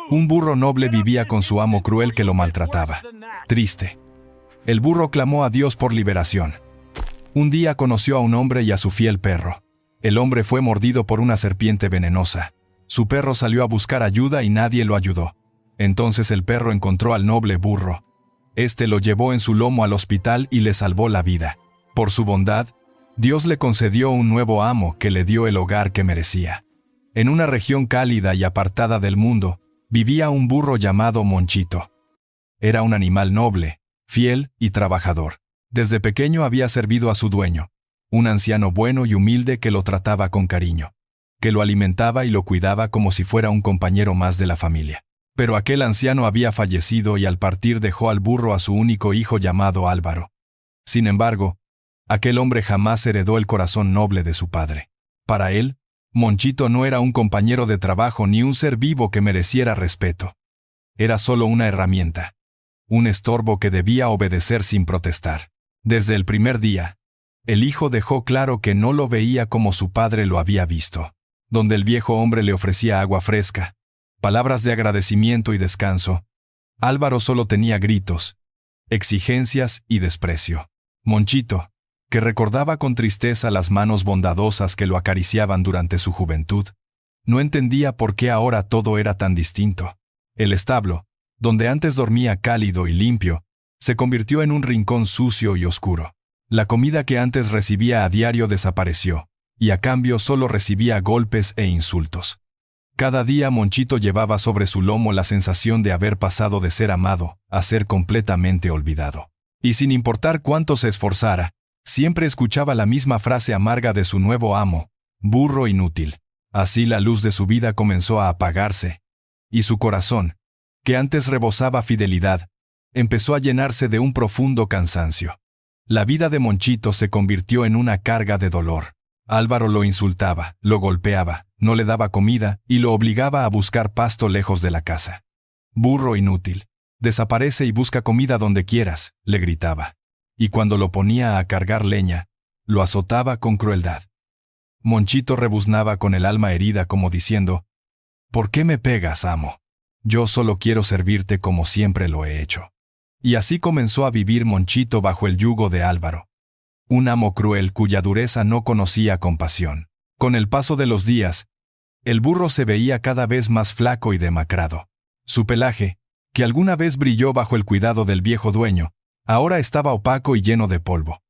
Un burro noble vivía con su amo cruel que lo maltrataba. Triste, el burro clamó a Dios por liberación. Un día conoció a un hombre y a su fiel perro. El hombre fue mordido por una serpiente venenosa. Su perro salió a buscar ayuda y nadie lo ayudó. Entonces el perro encontró al noble burro. Este lo llevó en su lomo al hospital y le salvó la vida. Por su bondad, Dios le concedió un nuevo amo que le dio el hogar que merecía. En una región cálida y apartada del mundo, vivía un burro llamado Monchito. Era un animal noble, fiel y trabajador. Desde pequeño había servido a su dueño, un anciano bueno y humilde que lo trataba con cariño, que lo alimentaba y lo cuidaba como si fuera un compañero más de la familia. Pero aquel anciano había fallecido y al partir dejó al burro a su único hijo llamado Álvaro. Sin embargo, aquel hombre jamás heredó el corazón noble de su padre. Para él, Monchito no era un compañero de trabajo ni un ser vivo que mereciera respeto. Era solo una herramienta, un estorbo que debía obedecer sin protestar. Desde el primer día, el hijo dejó claro que no lo veía como su padre lo había visto, donde el viejo hombre le ofrecía agua fresca, palabras de agradecimiento y descanso. Álvaro solo tenía gritos, exigencias y desprecio. Monchito, que recordaba con tristeza las manos bondadosas que lo acariciaban durante su juventud, no entendía por qué ahora todo era tan distinto. El establo, donde antes dormía cálido y limpio, se convirtió en un rincón sucio y oscuro. La comida que antes recibía a diario desapareció, y a cambio solo recibía golpes e insultos. Cada día Monchito llevaba sobre su lomo la sensación de haber pasado de ser amado a ser completamente olvidado. Y sin importar cuánto se esforzara, siempre escuchaba la misma frase amarga de su nuevo amo: burro inútil. Así la luz de su vida comenzó a apagarse, y su corazón, que antes rebosaba fidelidad, empezó a llenarse de un profundo cansancio. La vida de Monchito se convirtió en una carga de dolor. Álvaro lo insultaba, lo golpeaba, no le daba comida y lo obligaba a buscar pasto lejos de la casa. Burro inútil, desaparece y busca comida donde quieras, le gritaba. Y cuando lo ponía a cargar leña, lo azotaba con crueldad. Monchito rebuznaba con el alma herida como diciendo: ¿por qué me pegas, amo? Yo solo quiero servirte como siempre lo he hecho. Y así comenzó a vivir Monchito bajo el yugo de Álvaro. Un amo cruel cuya dureza no conocía compasión. Con el paso de los días, el burro se veía cada vez más flaco y demacrado. Su pelaje, que alguna vez brilló bajo el cuidado del viejo dueño, ahora estaba opaco y lleno de polvo.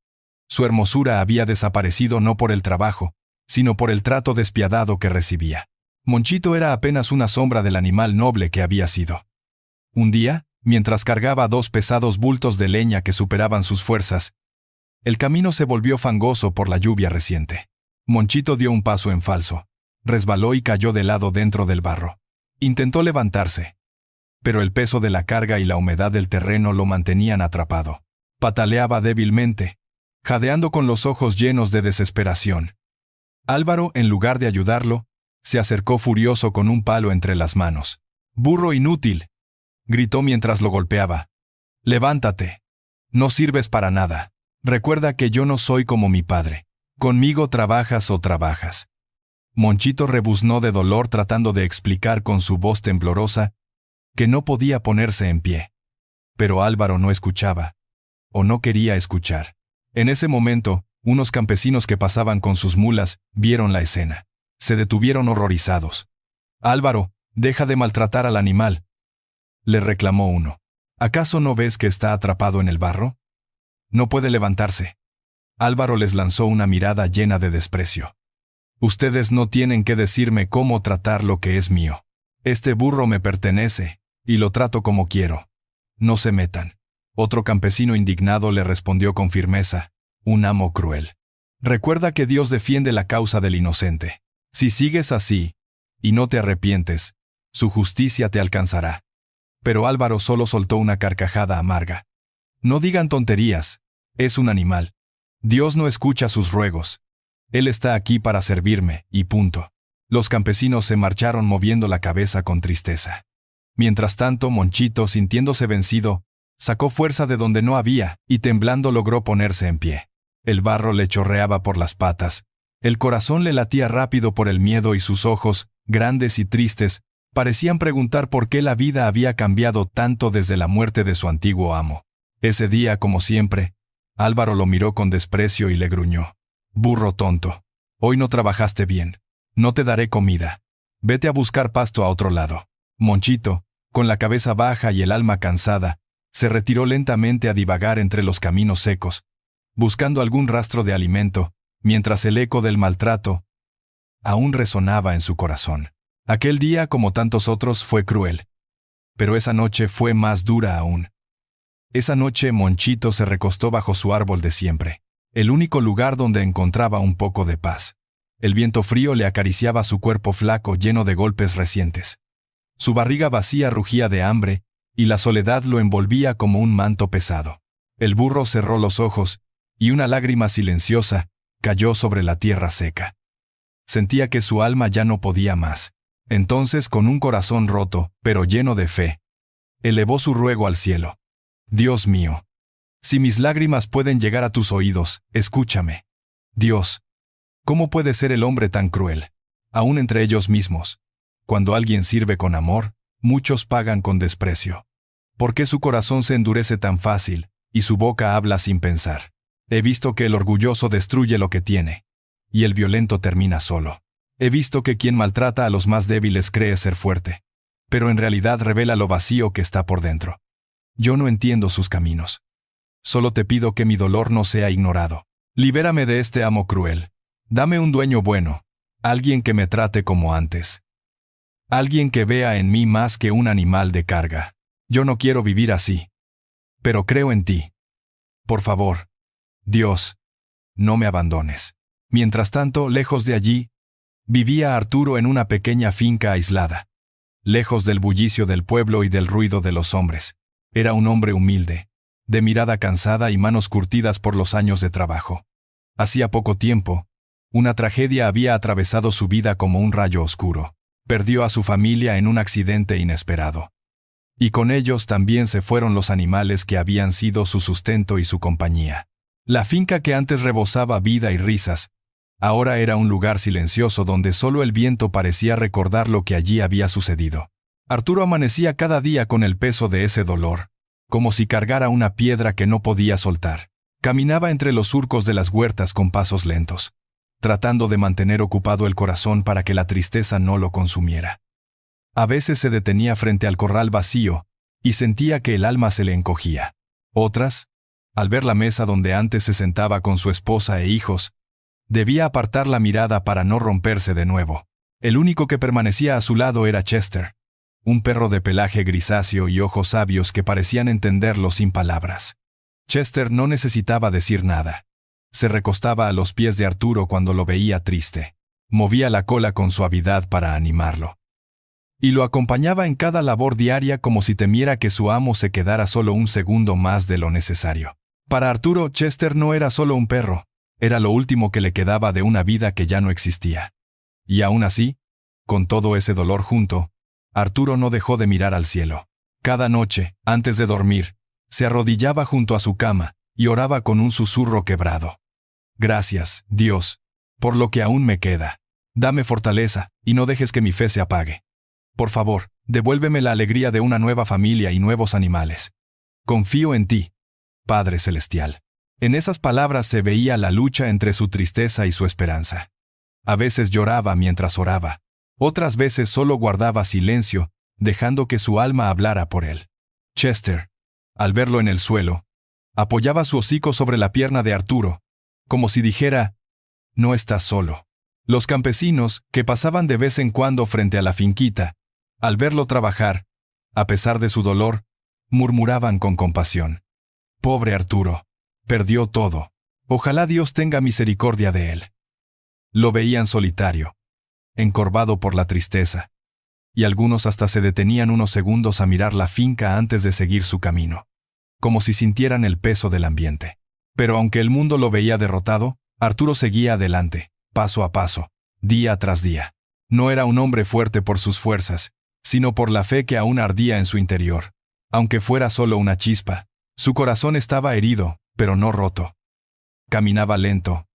Su hermosura había desaparecido no por el trabajo, sino por el trato despiadado que recibía. Monchito era apenas una sombra del animal noble que había sido. Un día, mientras cargaba 2 pesados bultos de leña que superaban sus fuerzas, el camino se volvió fangoso por la lluvia reciente. Monchito dio un paso en falso, resbaló y cayó de lado dentro del barro. Intentó levantarse, pero el peso de la carga y la humedad del terreno lo mantenían atrapado. Pataleaba débilmente, jadeando con los ojos llenos de desesperación. Álvaro, en lugar de ayudarlo, se acercó furioso con un palo entre las manos. «¡Burro inútil!», gritó mientras lo golpeaba. «¡Levántate! No sirves para nada. Recuerda que yo no soy como mi padre. Conmigo trabajas o trabajas». Monchito rebuznó de dolor tratando de explicar con su voz temblorosa que no podía ponerse en pie. Pero Álvaro no escuchaba, o no quería escuchar. En ese momento, unos campesinos que pasaban con sus mulas vieron la escena. Se detuvieron horrorizados. «Álvaro, deja de maltratar al animal», le reclamó uno. «¿Acaso no ves que está atrapado en el barro? No puede levantarse». Álvaro les lanzó una mirada llena de desprecio. «Ustedes no tienen que decirme cómo tratar lo que es mío. Este burro me pertenece, y lo trato como quiero. No se metan». Otro campesino indignado le respondió con firmeza: «Un amo cruel. Recuerda que Dios defiende la causa del inocente. Si sigues así, y no te arrepientes, su justicia te alcanzará». Pero Álvaro solo soltó una carcajada amarga. «No digan tonterías, es un animal. Dios no escucha sus ruegos. Él está aquí para servirme, y punto». Los campesinos se marcharon moviendo la cabeza con tristeza. Mientras tanto, Monchito, sintiéndose vencido, sacó fuerza de donde no había, y temblando logró ponerse en pie. El barro le chorreaba por las patas, el corazón le latía rápido por el miedo y sus ojos, grandes y tristes, Parecían preguntar por qué la vida había cambiado tanto desde la muerte de su antiguo amo. Ese día, como siempre, Álvaro lo miró con desprecio y le gruñó. «Burro tonto. Hoy no trabajaste bien. No te daré comida. Vete a buscar pasto a otro lado». Monchito, con la cabeza baja y el alma cansada, se retiró lentamente a divagar entre los caminos secos, buscando algún rastro de alimento, mientras el eco del maltrato aún resonaba en su corazón. Aquel día, como tantos otros, fue cruel. Pero esa noche fue más dura aún. Esa noche Monchito se recostó bajo su árbol de siempre, el único lugar donde encontraba un poco de paz. El viento frío le acariciaba su cuerpo flaco lleno de golpes recientes. Su barriga vacía rugía de hambre, y la soledad lo envolvía como un manto pesado. El burro cerró los ojos, y una lágrima silenciosa cayó sobre la tierra seca. Sentía que su alma ya no podía más. Entonces, con un corazón roto, pero lleno de fe, elevó su ruego al cielo. «Dios mío, si mis lágrimas pueden llegar a tus oídos, escúchame. Dios, ¿cómo puede ser el hombre tan cruel? Aún entre ellos mismos. Cuando alguien sirve con amor, muchos pagan con desprecio. ¿Por qué su corazón se endurece tan fácil, y su boca habla sin pensar? He visto que el orgulloso destruye lo que tiene, y el violento termina solo. He visto que quien maltrata a los más débiles cree ser fuerte, pero en realidad revela lo vacío que está por dentro. Yo no entiendo sus caminos. Solo te pido que mi dolor no sea ignorado. Libérame de este amo cruel. Dame un dueño bueno, alguien que me trate como antes. Alguien que vea en mí más que un animal de carga. Yo no quiero vivir así. Pero creo en ti. Por favor, Dios, no me abandones». Mientras tanto, lejos de allí, vivía Arturo en una pequeña finca aislada. Lejos del bullicio del pueblo y del ruido de los hombres. Era un hombre humilde, de mirada cansada y manos curtidas por los años de trabajo. Hacía poco tiempo, una tragedia había atravesado su vida como un rayo oscuro. Perdió a su familia en un accidente inesperado. Y con ellos también se fueron los animales que habían sido su sustento y su compañía. La finca que antes rebosaba vida y risas, ahora era un lugar silencioso donde solo el viento parecía recordar lo que allí había sucedido. Arturo amanecía cada día con el peso de ese dolor, como si cargara una piedra que no podía soltar. Caminaba entre los surcos de las huertas con pasos lentos, tratando de mantener ocupado el corazón para que la tristeza no lo consumiera. A veces se detenía frente al corral vacío y sentía que el alma se le encogía. Otras, al ver la mesa donde antes se sentaba con su esposa e hijos, debía apartar la mirada para no romperse de nuevo. El único que permanecía a su lado era Chester, un perro de pelaje grisáceo y ojos sabios que parecían entenderlo sin palabras. Chester no necesitaba decir nada. Se recostaba a los pies de Arturo cuando lo veía triste. Movía la cola con suavidad para animarlo. Y lo acompañaba en cada labor diaria como si temiera que su amo se quedara solo un segundo más de lo necesario. Para Arturo, Chester no era solo un perro, era lo último que le quedaba de una vida que ya no existía. Y aún así, con todo ese dolor junto, Arturo no dejó de mirar al cielo. Cada noche, antes de dormir, se arrodillaba junto a su cama y oraba con un susurro quebrado. «Gracias, Dios, por lo que aún me queda. Dame fortaleza y no dejes que mi fe se apague. Por favor, devuélveme la alegría de una nueva familia y nuevos animales. Confío en ti, Padre Celestial». En esas palabras se veía la lucha entre su tristeza y su esperanza. A veces lloraba mientras oraba, otras veces solo guardaba silencio, dejando que su alma hablara por él. Chester, al verlo en el suelo, apoyaba su hocico sobre la pierna de Arturo, como si dijera: «No estás solo». Los campesinos, que pasaban de vez en cuando frente a la finquita, al verlo trabajar, a pesar de su dolor, murmuraban con compasión: «Pobre Arturo, perdió todo. Ojalá Dios tenga misericordia de él». Lo veían solitario, encorvado por la tristeza, y algunos hasta se detenían unos segundos a mirar la finca antes de seguir su camino, como si sintieran el peso del ambiente. Pero aunque el mundo lo veía derrotado, Arturo seguía adelante, paso a paso, día tras día. No era un hombre fuerte por sus fuerzas, sino por la fe que aún ardía en su interior. Aunque fuera solo una chispa, su corazón estaba herido, pero no roto. Caminaba lento,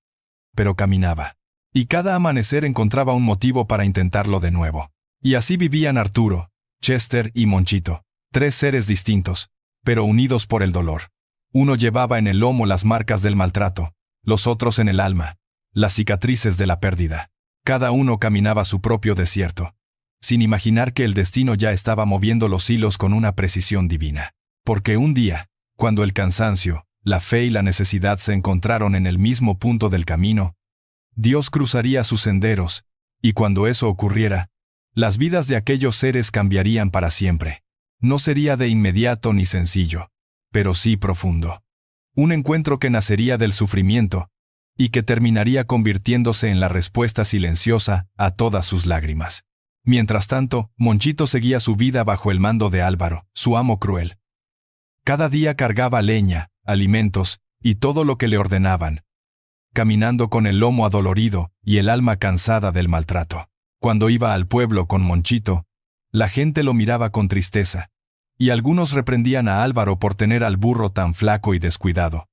pero caminaba. Y cada amanecer encontraba un motivo para intentarlo de nuevo. Y así vivían Arturo, Chester y Monchito, 3 seres distintos, pero unidos por el dolor. Uno llevaba en el lomo las marcas del maltrato, los otros en el alma, las cicatrices de la pérdida. Cada uno caminaba su propio desierto, sin imaginar que el destino ya estaba moviendo los hilos con una precisión divina. Porque un día, cuando el cansancio, la fe y la necesidad se encontraron en el mismo punto del camino, Dios cruzaría sus senderos, y cuando eso ocurriera, las vidas de aquellos seres cambiarían para siempre. No sería de inmediato ni sencillo, pero sí profundo. Un encuentro que nacería del sufrimiento, y que terminaría convirtiéndose en la respuesta silenciosa a todas sus lágrimas. Mientras tanto, Monchito seguía su vida bajo el mando de Álvaro, su amo cruel. Cada día cargaba leña, alimentos, y todo lo que le ordenaban, caminando con el lomo adolorido y el alma cansada del maltrato. Cuando iba al pueblo con Monchito, la gente lo miraba con tristeza, y algunos reprendían a Álvaro por tener al burro tan flaco y descuidado.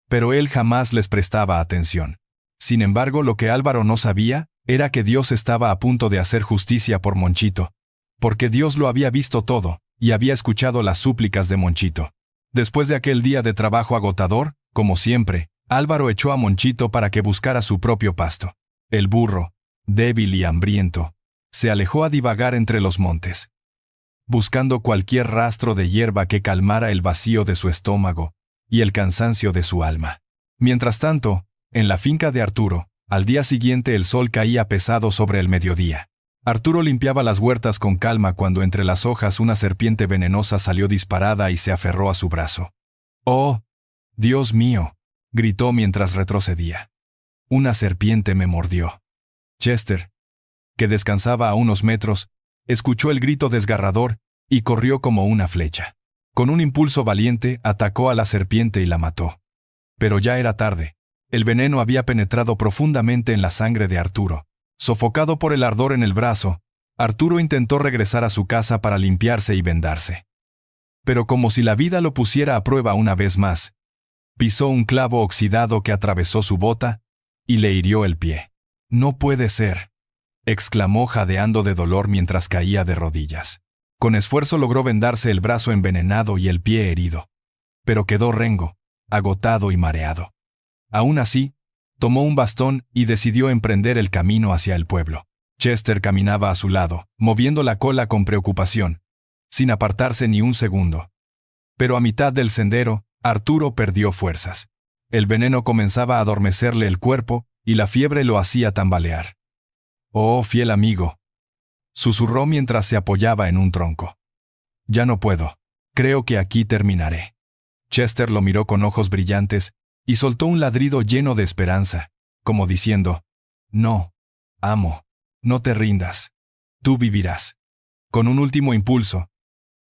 Pero él jamás les prestaba atención. Sin embargo, lo que Álvaro no sabía era que Dios estaba a punto de hacer justicia por Monchito, porque Dios lo había visto todo y había escuchado las súplicas de Monchito. Después de aquel día de trabajo agotador, como siempre, Álvaro echó a Monchito para que buscara su propio pasto. El burro, débil y hambriento, se alejó a divagar entre los montes, buscando cualquier rastro de hierba que calmara el vacío de su estómago y el cansancio de su alma. Mientras tanto, en la finca de Arturo, al día siguiente el sol caía pesado sobre el mediodía. Arturo limpiaba las huertas con calma cuando entre las hojas una serpiente venenosa salió disparada y se aferró a su brazo. ¡Oh, Dios mío!, gritó mientras retrocedía. Una serpiente me mordió. Chester, que descansaba a unos metros, escuchó el grito desgarrador y corrió como una flecha. Con un impulso valiente, atacó a la serpiente y la mató. Pero ya era tarde. El veneno había penetrado profundamente en la sangre de Arturo. Sofocado por el ardor en el brazo, Arturo intentó regresar a su casa para limpiarse y vendarse. Pero como si la vida lo pusiera a prueba una vez más, pisó un clavo oxidado que atravesó su bota y le hirió el pie. «No puede ser», exclamó jadeando de dolor mientras caía de rodillas. Con esfuerzo logró vendarse el brazo envenenado y el pie herido, pero quedó rengo, agotado y mareado. Aún así, tomó un bastón y decidió emprender el camino hacia el pueblo. Chester caminaba a su lado, moviendo la cola con preocupación, sin apartarse ni un segundo. Pero a mitad del sendero, Arturo perdió fuerzas. El veneno comenzaba a adormecerle el cuerpo y la fiebre lo hacía tambalear. «Oh, fiel amigo», susurró mientras se apoyaba en un tronco. «Ya no puedo. Creo que aquí terminaré». Chester lo miró con ojos brillantes y soltó un ladrido lleno de esperanza, como diciendo: «No, amo, no te rindas. Tú vivirás». Con un último impulso,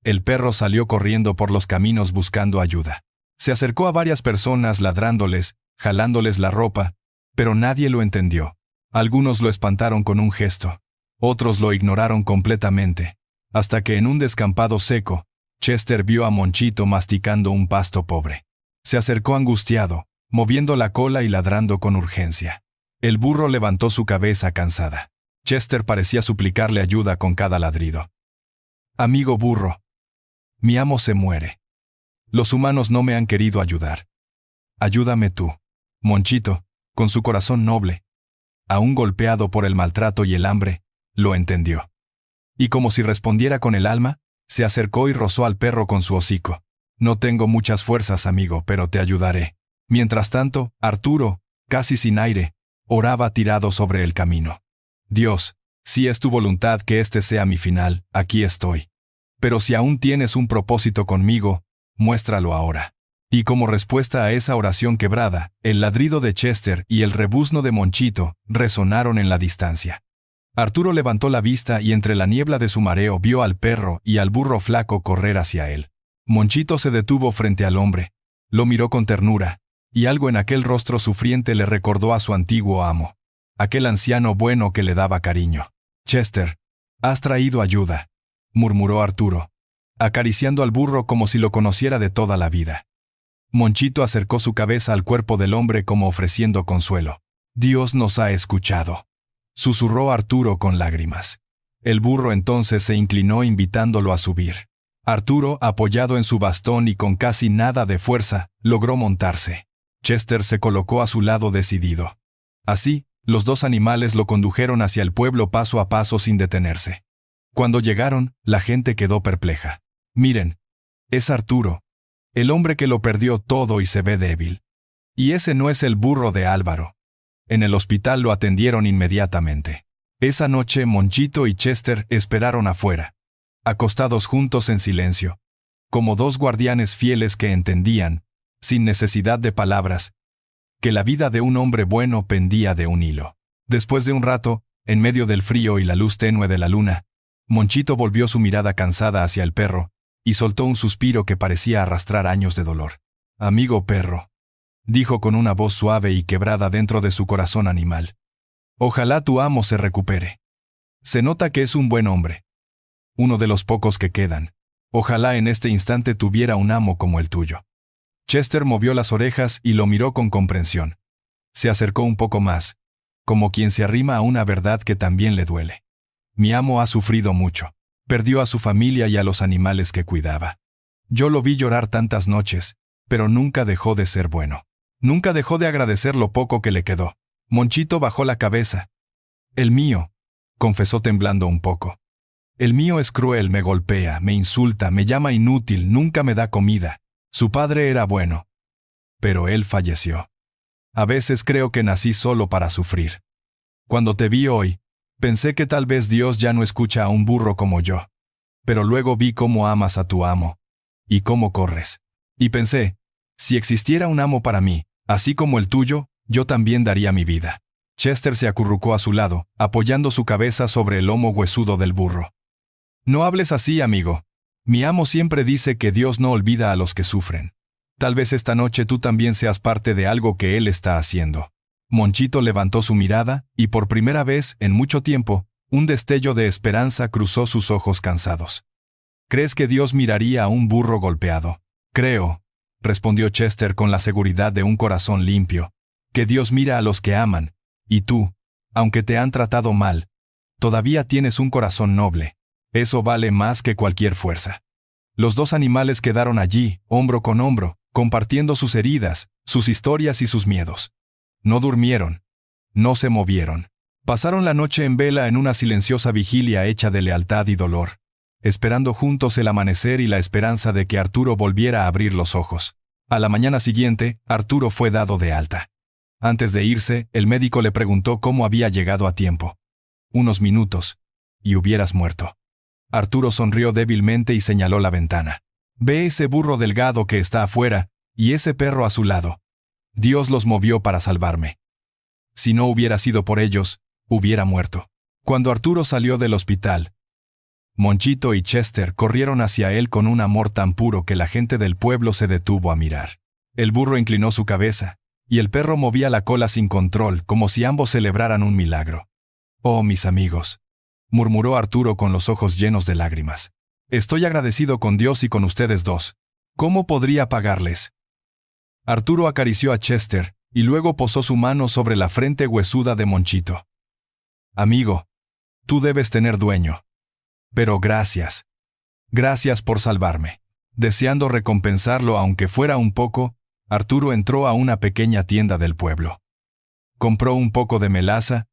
el perro salió corriendo por los caminos buscando ayuda. Se acercó a varias personas ladrándoles, jalándoles la ropa, pero nadie lo entendió. Algunos lo espantaron con un gesto, otros lo ignoraron completamente, hasta que en un descampado seco, Chester vio a Monchito masticando un pasto pobre. Se acercó angustiado, moviendo la cola y ladrando con urgencia. El burro levantó su cabeza cansada. Chester parecía suplicarle ayuda con cada ladrido. «Amigo burro, mi amo se muere. Los humanos no me han querido ayudar. Ayúdame tú». Monchito, con su corazón noble, aún golpeado por el maltrato y el hambre, lo entendió. Y como si respondiera con el alma, se acercó y rozó al perro con su hocico. «No tengo muchas fuerzas, amigo, pero te ayudaré». Mientras tanto, Arturo, casi sin aire, oraba tirado sobre el camino. «Dios, si es tu voluntad que este sea mi final, aquí estoy. Pero si aún tienes un propósito conmigo, muéstralo ahora». Y como respuesta a esa oración quebrada, el ladrido de Chester y el rebuzno de Monchito resonaron en la distancia. Arturo levantó la vista y entre la niebla de su mareo vio al perro y al burro flaco correr hacia él. Monchito se detuvo frente al hombre, lo miró con ternura, y algo en aquel rostro sufriente le recordó a su antiguo amo, aquel anciano bueno que le daba cariño. «Chester, has traído ayuda», murmuró Arturo, acariciando al burro como si lo conociera de toda la vida. Monchito acercó su cabeza al cuerpo del hombre como ofreciendo consuelo. «Dios nos ha escuchado», susurró Arturo con lágrimas. El burro entonces se inclinó invitándolo a subir. Arturo, apoyado en su bastón y con casi nada de fuerza, logró montarse. Chester se colocó a su lado decidido. Así, los dos animales lo condujeron hacia el pueblo paso a paso sin detenerse. Cuando llegaron, la gente quedó perpleja. Miren, es Arturo, el hombre que lo perdió todo y se ve débil. Y ese no es el burro de Álvaro. En el hospital lo atendieron inmediatamente. Esa noche Monchito y Chester esperaron afuera, acostados juntos en silencio, como dos guardianes fieles que entendían, sin necesidad de palabras, que la vida de un hombre bueno pendía de un hilo. Después de un rato, en medio del frío y la luz tenue de la luna, Monchito volvió su mirada cansada hacia el perro y soltó un suspiro que parecía arrastrar años de dolor. «Amigo perro», dijo con una voz suave y quebrada dentro de su corazón animal. «Ojalá tu amo se recupere. Se nota que es un buen hombre. Uno de los pocos que quedan. Ojalá en este instante tuviera un amo como el tuyo». Chester movió las orejas y lo miró con comprensión. Se acercó un poco más, como quien se arrima a una verdad que también le duele. «Mi amo ha sufrido mucho. Perdió a su familia y a los animales que cuidaba. Yo lo vi llorar tantas noches, pero nunca dejó de ser bueno. Nunca dejó de agradecer lo poco que le quedó». Monchito bajó la cabeza. «El mío», confesó temblando un poco. «El mío es cruel, me golpea, me insulta, me llama inútil, nunca me da comida. Su padre era bueno. Pero él falleció. A veces creo que nací solo para sufrir. Cuando te vi hoy, pensé que tal vez Dios ya no escucha a un burro como yo. Pero luego vi cómo amas a tu amo. Y cómo corres. Y pensé, si existiera un amo para mí, así como el tuyo, yo también daría mi vida». Chester se acurrucó a su lado, apoyando su cabeza sobre el lomo huesudo del burro. «No hables así, amigo. Mi amo siempre dice que Dios no olvida a los que sufren. Tal vez esta noche tú también seas parte de algo que él está haciendo». Monchito levantó su mirada, y por primera vez en mucho tiempo, un destello de esperanza cruzó sus ojos cansados. «¿Crees que Dios miraría a un burro golpeado?» «Creo», respondió Chester con la seguridad de un corazón limpio, «que Dios mira a los que aman, y tú, aunque te han tratado mal, todavía tienes un corazón noble. Eso vale más que cualquier fuerza». Los dos animales quedaron allí, hombro con hombro, compartiendo sus heridas, sus historias y sus miedos. No durmieron. No se movieron. Pasaron la noche en vela en una silenciosa vigilia hecha de lealtad y dolor, esperando juntos el amanecer y la esperanza de que Arturo volviera a abrir los ojos. A la mañana siguiente, Arturo fue dado de alta. Antes de irse, el médico le preguntó cómo había llegado a tiempo. «Unos minutos, y hubieras muerto». Arturo sonrió débilmente y señaló la ventana. «Ve ese burro delgado que está afuera, y ese perro a su lado. Dios los movió para salvarme. Si no hubiera sido por ellos, hubiera muerto». Cuando Arturo salió del hospital, Monchito y Chester corrieron hacia él con un amor tan puro que la gente del pueblo se detuvo a mirar. El burro inclinó su cabeza, y el perro movía la cola sin control, como si ambos celebraran un milagro. «Oh, mis amigos», murmuró Arturo con los ojos llenos de lágrimas. «Estoy agradecido con Dios y con ustedes dos. ¿Cómo podría pagarles?». Arturo acarició a Chester, y luego posó su mano sobre la frente huesuda de Monchito. «Amigo, tú debes tener dueño. Pero gracias. Gracias por salvarme». Deseando recompensarlo aunque fuera un poco, Arturo entró a una pequeña tienda del pueblo. Compró un poco de melaza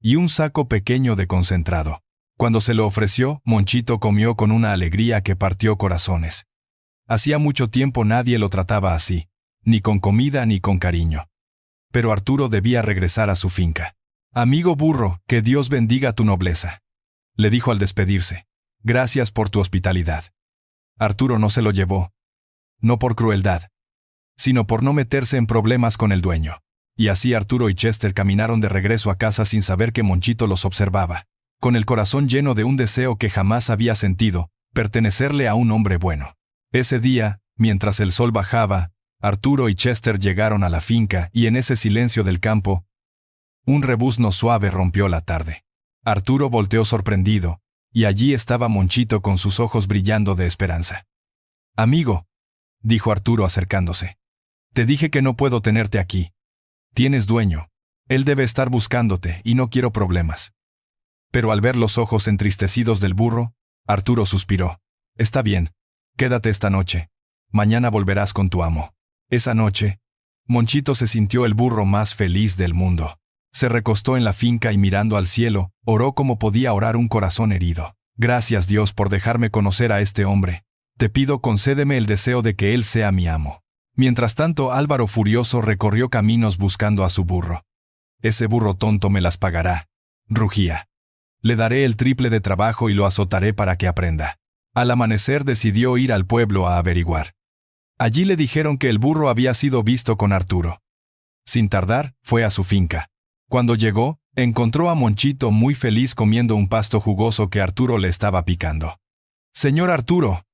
y un saco pequeño de concentrado. Cuando se lo ofreció, Monchito comió con una alegría que partió corazones. Hacía mucho tiempo nadie lo trataba así, ni con comida ni con cariño. Pero Arturo debía regresar a su finca. «Amigo burro, que Dios bendiga tu nobleza», le dijo al despedirse. «Gracias por tu hospitalidad». Arturo no se lo llevó. No por crueldad, sino por no meterse en problemas con el dueño. Y así Arturo y Chester caminaron de regreso a casa sin saber que Monchito los observaba, con el corazón lleno de un deseo que jamás había sentido, pertenecerle a un hombre bueno. Ese día, mientras el sol bajaba, Arturo y Chester llegaron a la finca y en ese silencio del campo, un rebuzno suave rompió la tarde. Arturo volteó sorprendido, y allí estaba Monchito con sus ojos brillando de esperanza. «Amigo», dijo Arturo acercándose, «te dije que no puedo tenerte aquí. Tienes dueño. Él debe estar buscándote y no quiero problemas». Pero al ver los ojos entristecidos del burro, Arturo suspiró. Está bien, quédate esta noche. Mañana volverás con tu amo. Esa noche, Monchito se sintió el burro más feliz del mundo. Se recostó en la finca y mirando al cielo, oró como podía orar un corazón herido. Gracias Dios por dejarme conocer a este hombre. Te pido concédeme el deseo de que él sea mi amo. Mientras tanto, Álvaro furioso recorrió caminos buscando a su burro. Ese burro tonto me las pagará, rugía. Le daré el triple de trabajo y lo azotaré para que aprenda. Al amanecer decidió ir al pueblo a averiguar. Allí le dijeron que el burro había sido visto con Arturo. Sin tardar, fue a su finca. Cuando llegó, encontró a Monchito muy feliz comiendo un pasto jugoso que Arturo le estaba picando. «Señor Arturo»,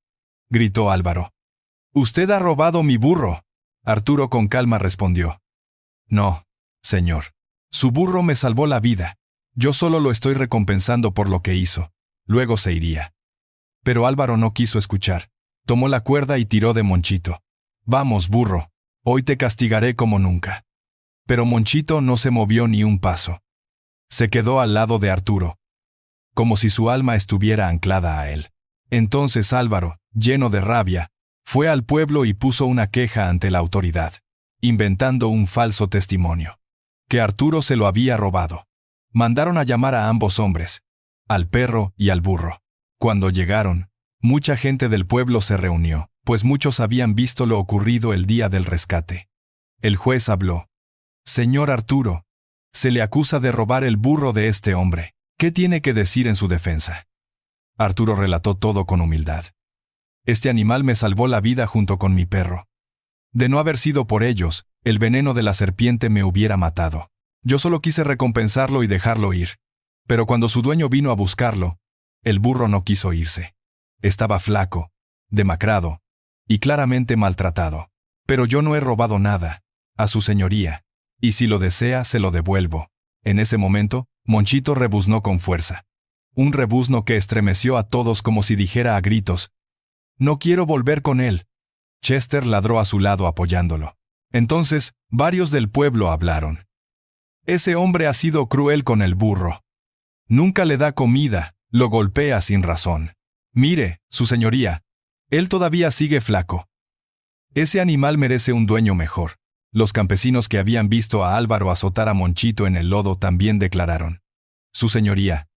gritó Álvaro. «Usted ha robado mi burro». Arturo con calma respondió. «No, señor. Su burro me salvó la vida. Yo solo lo estoy recompensando por lo que hizo. Luego se iría». Pero Álvaro no quiso escuchar. Tomó la cuerda y tiró de Monchito. «Vamos, burro. Hoy te castigaré como nunca». Pero Monchito no se movió ni un paso. Se quedó al lado de Arturo, como si su alma estuviera anclada a él. Entonces Álvaro, lleno de rabia, fue al pueblo y puso una queja ante la autoridad, inventando un falso testimonio, que Arturo se lo había robado. Mandaron a llamar a ambos hombres, al perro y al burro. Cuando llegaron, mucha gente del pueblo se reunió, pues muchos habían visto lo ocurrido el día del rescate. El juez habló. «Señor Arturo, se le acusa de robar el burro de este hombre. ¿Qué tiene que decir en su defensa?» Arturo relató todo con humildad. «Este animal me salvó la vida junto con mi perro. De no haber sido por ellos, el veneno de la serpiente me hubiera matado. Yo solo quise recompensarlo y dejarlo ir. Pero cuando su dueño vino a buscarlo, el burro no quiso irse. Estaba flaco, demacrado y claramente maltratado. Pero yo no he robado nada, a su señoría. Y si lo desea, se lo devuelvo». En ese momento, Monchito rebuznó con fuerza. Un rebuzno que estremeció a todos como si dijera a gritos: «No quiero volver con él». Chester ladró a su lado apoyándolo. Entonces, varios del pueblo hablaron. «Ese hombre ha sido cruel con el burro. Nunca le da comida, lo golpea sin razón. Mire, su señoría, él todavía sigue flaco. Ese animal merece un dueño mejor». Los campesinos que habían visto a Álvaro azotar a Monchito en el lodo también declararon: «Su señoría,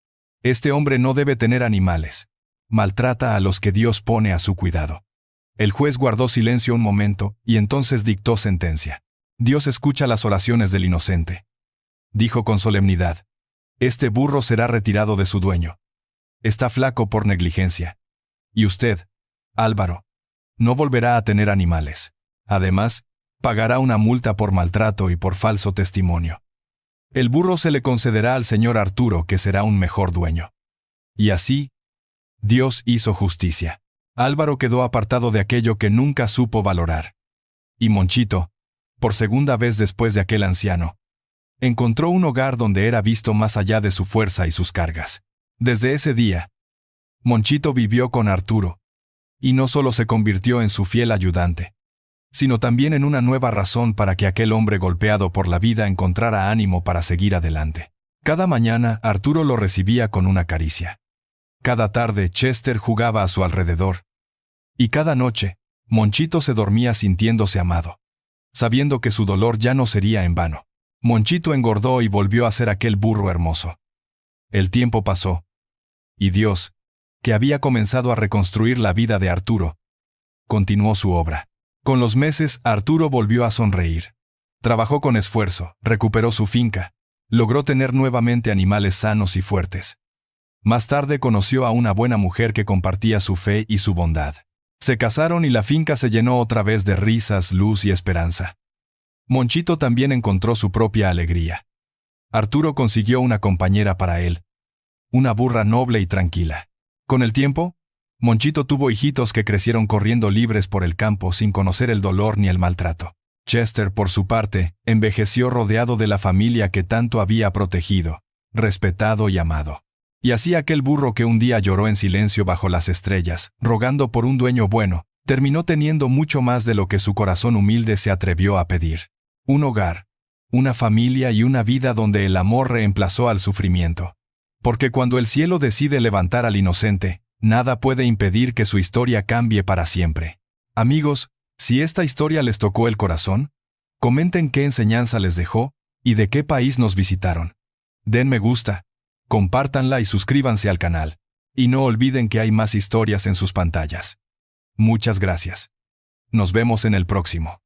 este hombre no debe tener animales. Maltrata a los que Dios pone a su cuidado». El juez guardó silencio un momento y entonces dictó sentencia. «Dios escucha las oraciones del inocente», dijo con solemnidad. «Este burro será retirado de su dueño. Está flaco por negligencia. Y usted, Álvaro, no volverá a tener animales. Además, pagará una multa por maltrato y por falso testimonio. El burro se le concederá al señor Arturo, que será un mejor dueño». Y así, Dios hizo justicia. Álvaro quedó apartado de aquello que nunca supo valorar. Y Monchito, por segunda vez después de aquel anciano, encontró un hogar donde era visto más allá de su fuerza y sus cargas. Desde ese día, Monchito vivió con Arturo, y no solo se convirtió en su fiel ayudante, sino también en una nueva razón para que aquel hombre golpeado por la vida encontrara ánimo para seguir adelante. Cada mañana, Arturo lo recibía con una caricia. Cada tarde, Chester jugaba a su alrededor. Y cada noche, Monchito se dormía sintiéndose amado, sabiendo que su dolor ya no sería en vano. Monchito engordó y volvió a ser aquel burro hermoso. El tiempo pasó, y Dios, que había comenzado a reconstruir la vida de Arturo, continuó su obra. Con los meses, Arturo volvió a sonreír. Trabajó con esfuerzo, recuperó su finca, logró tener nuevamente animales sanos y fuertes. Más tarde conoció a una buena mujer que compartía su fe y su bondad. Se casaron y la finca se llenó otra vez de risas, luz y esperanza. Monchito también encontró su propia alegría. Arturo consiguió una compañera para él, una burra noble y tranquila. Con el tiempo, Monchito tuvo hijitos que crecieron corriendo libres por el campo sin conocer el dolor ni el maltrato. Chester, por su parte, envejeció rodeado de la familia que tanto había protegido, respetado y amado. Y así aquel burro que un día lloró en silencio bajo las estrellas, rogando por un dueño bueno, terminó teniendo mucho más de lo que su corazón humilde se atrevió a pedir. Un hogar, una familia y una vida donde el amor reemplazó al sufrimiento. Porque cuando el cielo decide levantar al inocente, nada puede impedir que su historia cambie para siempre. Amigos, si esta historia les tocó el corazón, comenten qué enseñanza les dejó y de qué país nos visitaron. Den me gusta, compártanla y suscríbanse al canal. Y no olviden que hay más historias en sus pantallas. Muchas gracias. Nos vemos en el próximo.